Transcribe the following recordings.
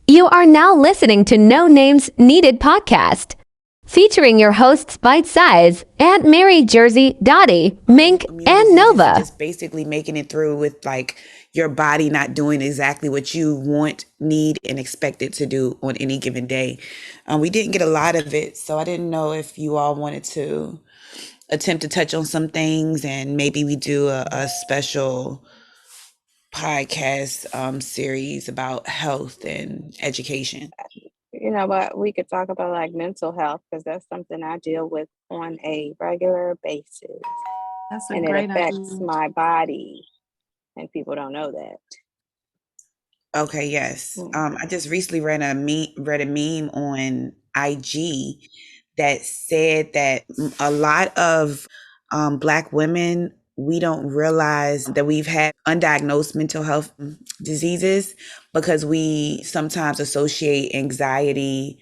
You are now listening to No Names Needed podcast, featuring your hosts Bite Size, Aunt Mary, Jersey, Dottie, Mink, and Nova. Just basically making it through with like your body not doing exactly what you want, need, and expect it to do on any given day. We didn't get a lot of it, so I didn't know if you all wanted to attempt to touch on some things, and maybe we do a special podcast series about health and education. You know what? We could talk about like mental health because that's something I deal with on a regular basis. That's a And it great affects idea. my body, and people don't know that. Okay, yes. I just recently read a meme on IG that said that a lot of Black women, we don't realize that we've had undiagnosed mental health diseases because we sometimes associate anxiety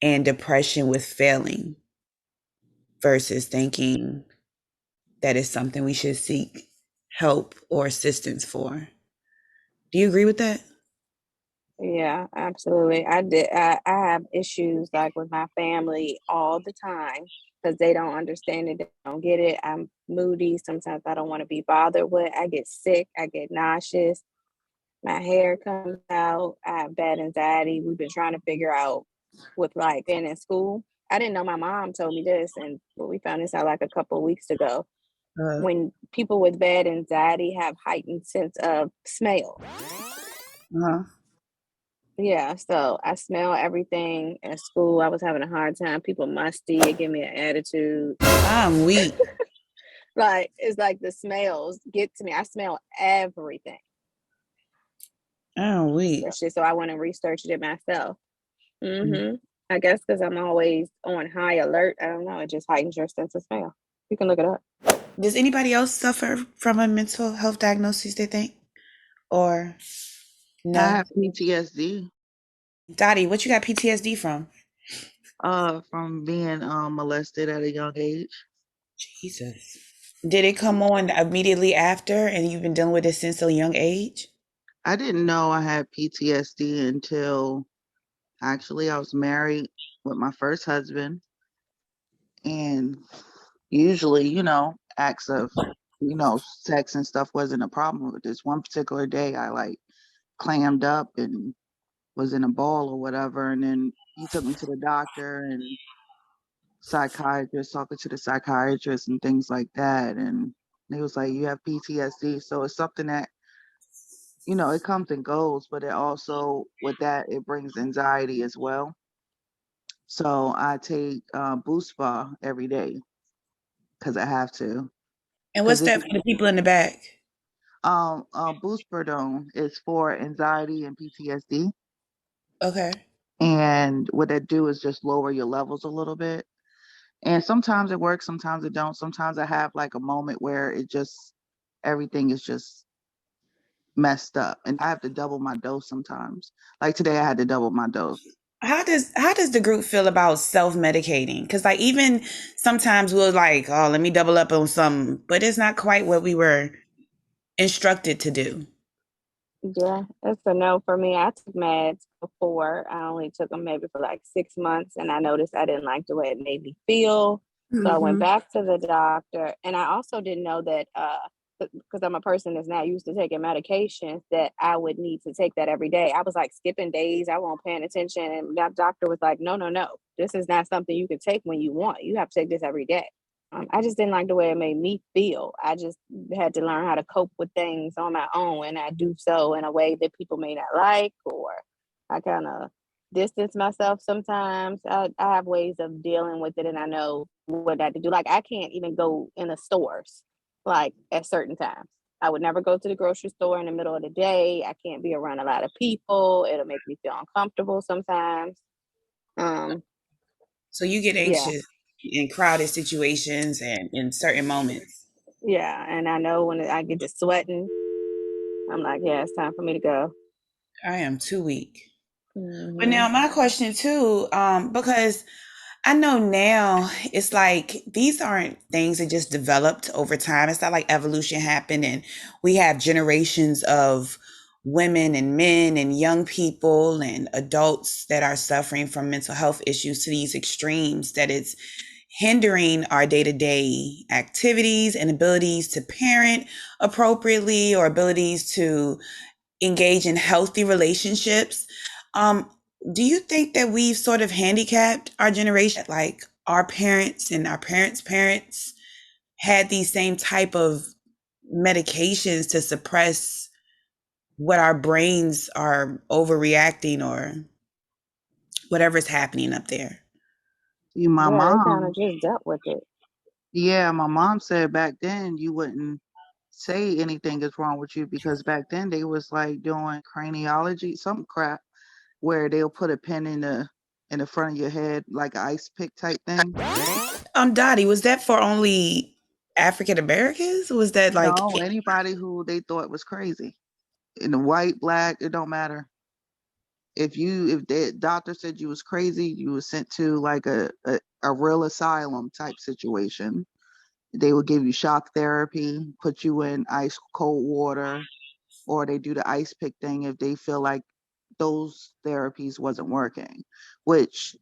and depression with failing versus thinking that is something we should seek help or assistance for. Do you agree with that? Yeah, absolutely. I have issues like with my family all the time because they don't understand it. They don't get it. I'm moody. Sometimes I don't want to be bothered with. I get sick. I get nauseous. My hair comes out. I have bad anxiety. We've been trying to figure out with like being in school. I didn't know my mom told me this, and we found this out like a couple of weeks ago. Uh, When people with bad anxiety have heightened sense of smell. uh-huh. Yeah, so I smell everything at school. I was having a hard time. People musty. It give me an attitude. I'm weak. Like it's like the smells get to me. I smell everything. I'm weak. That shit. So I went and researched it myself. Mm. I guess because I'm always on high alert. I don't know. It just heightens your sense of smell. You can look it up. Does anybody else suffer from a mental health diagnosis, they think? Or I no? have PTSD Dottie, what you got PTSD from? from being molested at a young age. Jesus. Did it come on immediately after and you've been dealing with it since a young age? I didn't know I had PTSD until actually I was married with my first husband, and usually, acts of, sex and stuff wasn't a problem. But this one particular day, I like clammed up and was in a ball or whatever, and then he took me to the doctor and psychiatrist, talking to the psychiatrist and things like that. And he was like, you have PTSD. So it's something that, it comes and goes, but it also, with that, it brings anxiety as well. So I take Boost Spa every day because I have to. And Because what's it, that for the people in the back? Boost Perdone is for anxiety and PTSD. Okay. And what that do is just lower your levels a little bit. And sometimes it works, sometimes it don't. Sometimes I have like a moment where everything is just messed up and I have to double my dose sometimes. Like today I had to double my dose. How does the group feel about self-medicating? Because like even sometimes we'll like, oh, let me double up on something, but it's not quite what we were instructed to do. Yeah, it's a no for me. I took meds before. I only took them maybe for like 6 months, and I noticed I didn't like the way it made me feel. So I went Mm-hmm. back to the doctor, and I also didn't know that because I'm a person that's not used to taking medications, that I would need to take that every day. I was like skipping days. I wasn't paying attention, and that doctor was like, "No, no, no. This is not something you can take when you want. You have to take this every day." I just didn't like the way it made me feel. I just had to learn how to cope with things on my own, and I do so in a way that people may not like, or I kind of distance myself sometimes. I have ways of dealing with it, and I know what I have to do. Like I can't even go in the stores like at certain times. I would never go to the grocery store in the middle of the day. I can't be around a lot of people. It'll make me feel uncomfortable sometimes. Um, So you get yeah. anxious in crowded situations and in certain moments. Yeah, and I know when I get to sweating, I'm like, yeah, it's time for me to go. I am too weak. But Hmm. now my question too, because I know now it's like these aren't things that just developed over time. It's not like evolution happened and we have generations of women and men and young people and adults that are suffering from mental health issues to these extremes that it's hindering our day-to-day activities and abilities to parent appropriately or abilities to engage in healthy relationships. Um, do you think that we've sort of handicapped our generation? Like our parents and our parents' parents had these same type of medications to suppress what our brains are overreacting or whatever's happening up there. See, my Yeah, they kind of mom, just dealt with it. yeah, my mom said back then you wouldn't say anything is wrong with you because back then they was like doing craniology, some crap, where they'll put a pin in the front of your head like an ice pick type thing. Dottie, was that for only African Americans? Was that like No, anybody who they thought was crazy. In the white, black, it don't matter. If the doctor said you was crazy, you was sent to like a real asylum type situation. They would give you shock therapy, put you in ice cold water, or they do the ice pick thing if they feel like those therapies wasn't working, which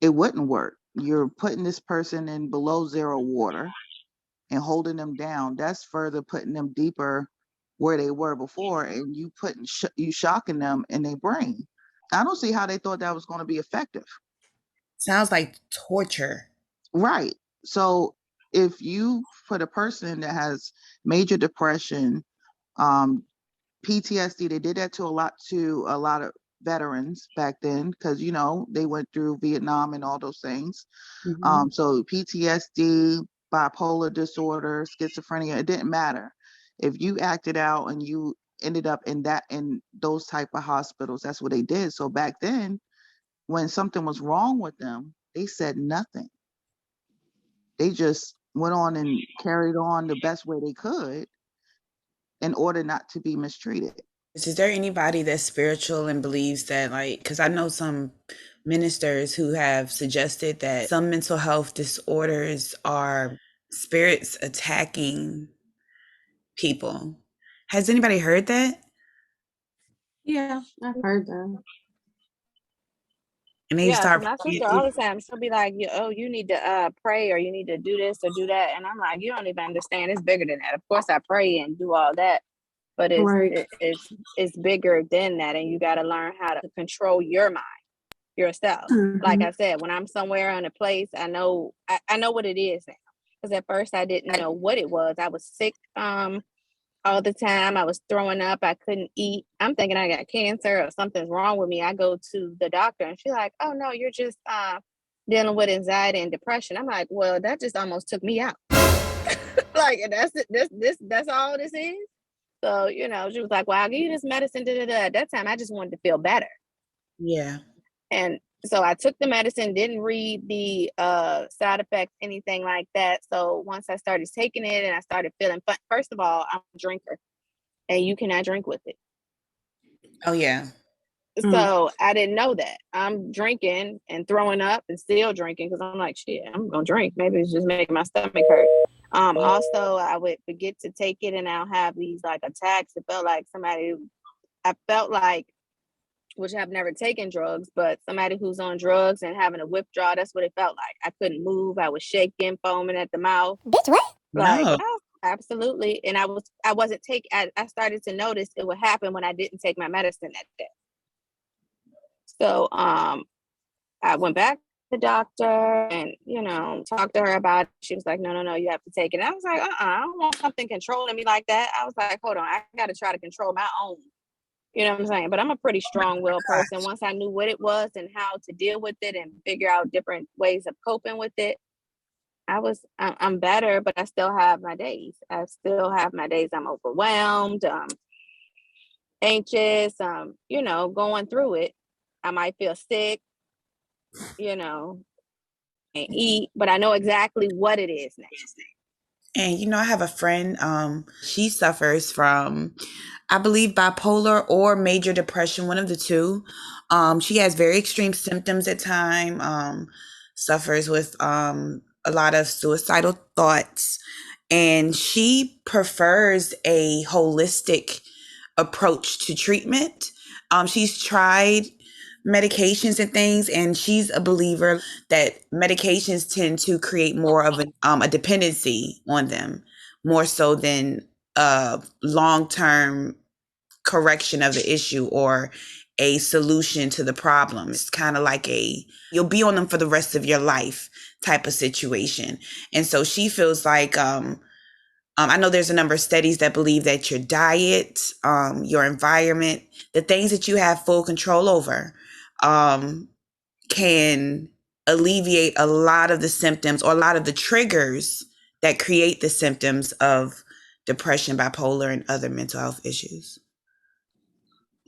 it wouldn't work. You're putting this person in below zero water and holding them down. That's further putting them deeper where they were before, and you putting you shocking them in their brain. I don't see how they thought that was going to be effective. sounds like torture? Right. So if you put a person that has major depression, um, PTSD, they did that to a lot of veterans back then because you know they went through Vietnam and all those things. Mhm. So PTSD, bipolar disorder, schizophrenia, it didn't matter. If you acted out and you ended up in those type of hospitals, that's what they did. So back then, when something was wrong with them, they said nothing. They just went on and carried on the best way they could in order not to be mistreated. Is there anybody that's spiritual and believes that, like, because I know some ministers who have suggested that some mental health disorders are spirits attacking people. Has anybody heard that? Yeah, I've heard that. And they Yeah, start because my praying. sister all the time, she'll be like, "Oh, you need to pray or you need to do this or do that," and I'm like, "You don't even understand. It's bigger than that. Of course, I pray and do all that, but Right. it's bigger than that, and you got to learn how to control your mind yourself. Like Mhm. I said, when I'm somewhere in a place, I know what it is now. Because at first I didn't know what it was. I was sick all the time. I was throwing up. I couldn't eat. I'm thinking I got cancer or something's wrong with me. I go to the doctor and she's like, "Oh no, you're just dealing with anxiety and depression." I'm like, "Well, that just almost took me out." Like, and that's it. That's all this is. So, she was like, "Well, I'll give you this medicine." Da, da, da. At that time, I just wanted to feel better. Yeah. And so I took the medicine, didn't read the side effects, anything like that. So once I started taking it and I started feeling fun, first of all, I'm a drinker and you cannot drink with it. Oh, yeah. Mm. So I didn't know that. I'm drinking and throwing up and still drinking because I'm like, shit, I'm gonna drink. Maybe it's just making my stomach hurt. Also I would forget to take it and I'll have these like attacks. It felt like I felt like, which I've never taken drugs, but somebody who's on drugs and having a withdrawal, that's what it felt like. I couldn't move. I was shaking, foaming at the mouth. That's right. Like, No. oh, absolutely. And I wasn't taking, I started to notice it would happen when I didn't take my medicine that day. So, I went back to the doctor and, talked to her about it. She was like, no, no, no, you have to take it. And I was like, I don't want something controlling me like that. I was like, hold on, I got to try to control my own. You know what I'm saying? But I'm a pretty strong-willed person. Once I knew what it was and how to deal with it and figure out different ways of coping with it, I'm better, but I still have my days. I still have my days I'm overwhelmed, anxious, going through it. I might feel sick, and eat, but I know exactly what it is now. And I have a friend, she suffers from, I believe, bipolar or major depression, one of the two. She has very extreme symptoms at time. suffers with a lot of suicidal thoughts, and she prefers a holistic approach to treatment. She's tried medications and things, and she's a believer that medications tend to create more of a dependency on them, more so than a long-term correction of the issue or a solution to the problem. It's kind of like you'll be on them for the rest of your life type of situation. And so she feels like I know there's a number of studies that believe that your diet, your environment, the things that you have full control over, can alleviate a lot of the symptoms or a lot of the triggers that create the symptoms of depression, bipolar, and other mental health issues.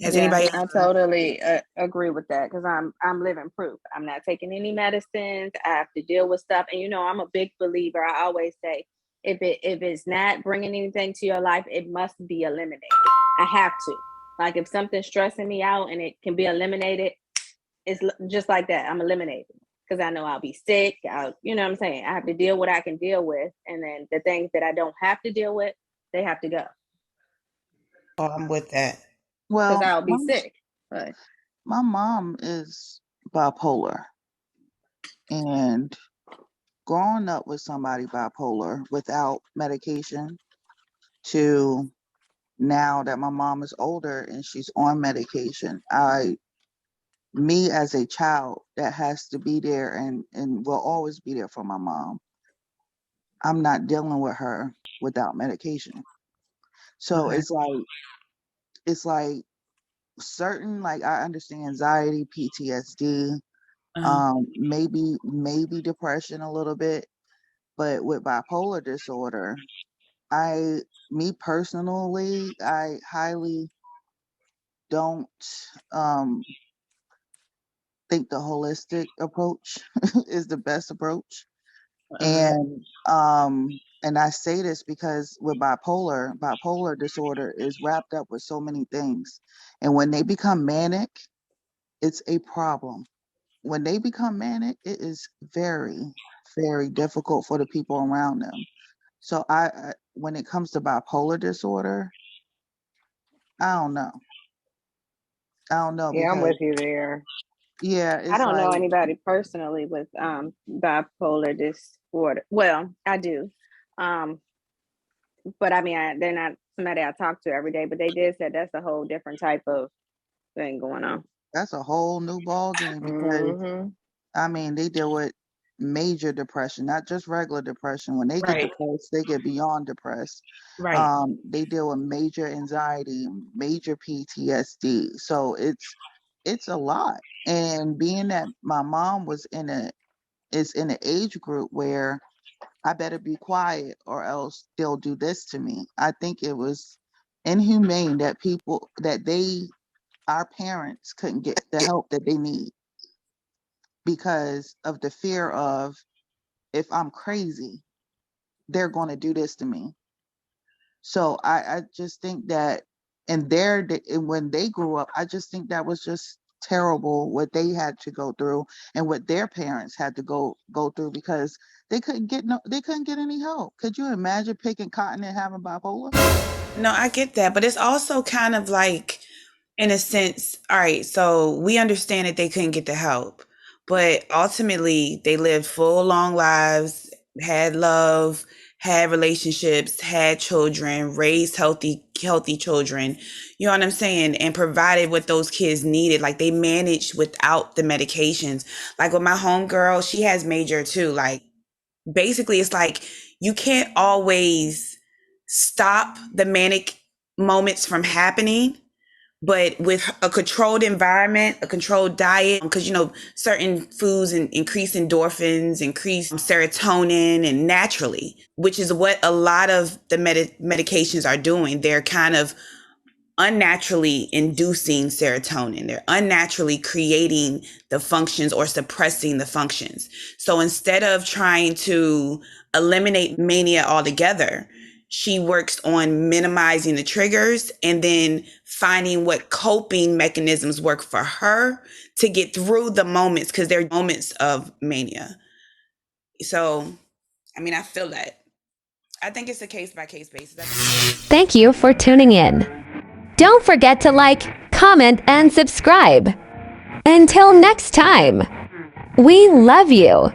Has anybody I totally agree with that, because I'm living proof. I'm not taking any medicines. I have to deal with stuff, and I'm a big believer. I always say, if it's not bringing anything to your life, it must be eliminated. I have to. Like, if something's stressing me out and it can be eliminated, it's just like that. I'm eliminating, because I know I'll be sick. You know what I'm saying? I have to deal with what I can deal with, and then the things that I don't have to deal with, they have to go. Oh, I'm with that. Because Well, I'll be sick. But my mom is bipolar, and growing up with somebody bipolar without medication to now that my mom is older and she's on medication, me as a child that has to be there and will always be there for my mom, I'm not dealing with her without medication. So Okay. it's like certain, like, I understand anxiety, PTSD, maybe depression a little bit, but with bipolar disorder, me personally, I highly don't think the holistic approach is the best approach. And I say this because with bipolar disorder is wrapped up with so many things. And when they become manic, it's a problem. When they become manic, it is very, very difficult for the people around them. So when it comes to bipolar disorder, I don't know. I don't know yeah, I'm because with you there. yeah, I it's don't like know anybody personally with bipolar disorder. Well, I do. Um, but I mean, they're not somebody I talk to every day, but they did say that's a whole different type of thing going on. that's a whole new ball game because Mm-hmm. I mean they deal with major depression, not just regular depression. When they get Right. depressed, they get beyond depressed. Right. They deal with major anxiety, major PTSD. So it's a lot. And being that my mom is in an age group where I better be quiet or else they'll do this to me. I think it was inhumane that our parents couldn't get the help that they need because of the fear of, if I'm crazy, they're going to do this to me. So I just think that and when they grew up, I just think that was just terrible what they had to go through and what their parents had to go through because they couldn't get any help. Could you imagine picking cotton and having bipolar? No, I get that, but it's also kind of like, in a sense, all right, so we understand that they couldn't get the help, but ultimately they lived full, long lives, had love, had relationships, had children, raised healthy children. You know what I'm saying? And provided what those kids needed. Like, they managed without the medications. Like with my homegirl, she has major too. Like, basically it's like you can't always stop the manic moments from happening, but with a controlled environment, a controlled diet, because certain foods increase endorphins, increase serotonin, and naturally, which is what a lot of the medications are doing. They're kind of unnaturally inducing serotonin. They're unnaturally creating the functions or suppressing the functions. So instead of trying to eliminate mania altogether, she works on minimizing the triggers and then finding what coping mechanisms work for her to get through the moments, because they're moments of mania. So, I mean, I feel that. I think it's a case-by-case basis. Thank you for tuning in. Don't forget to like, comment, and subscribe. Until next time, we love you.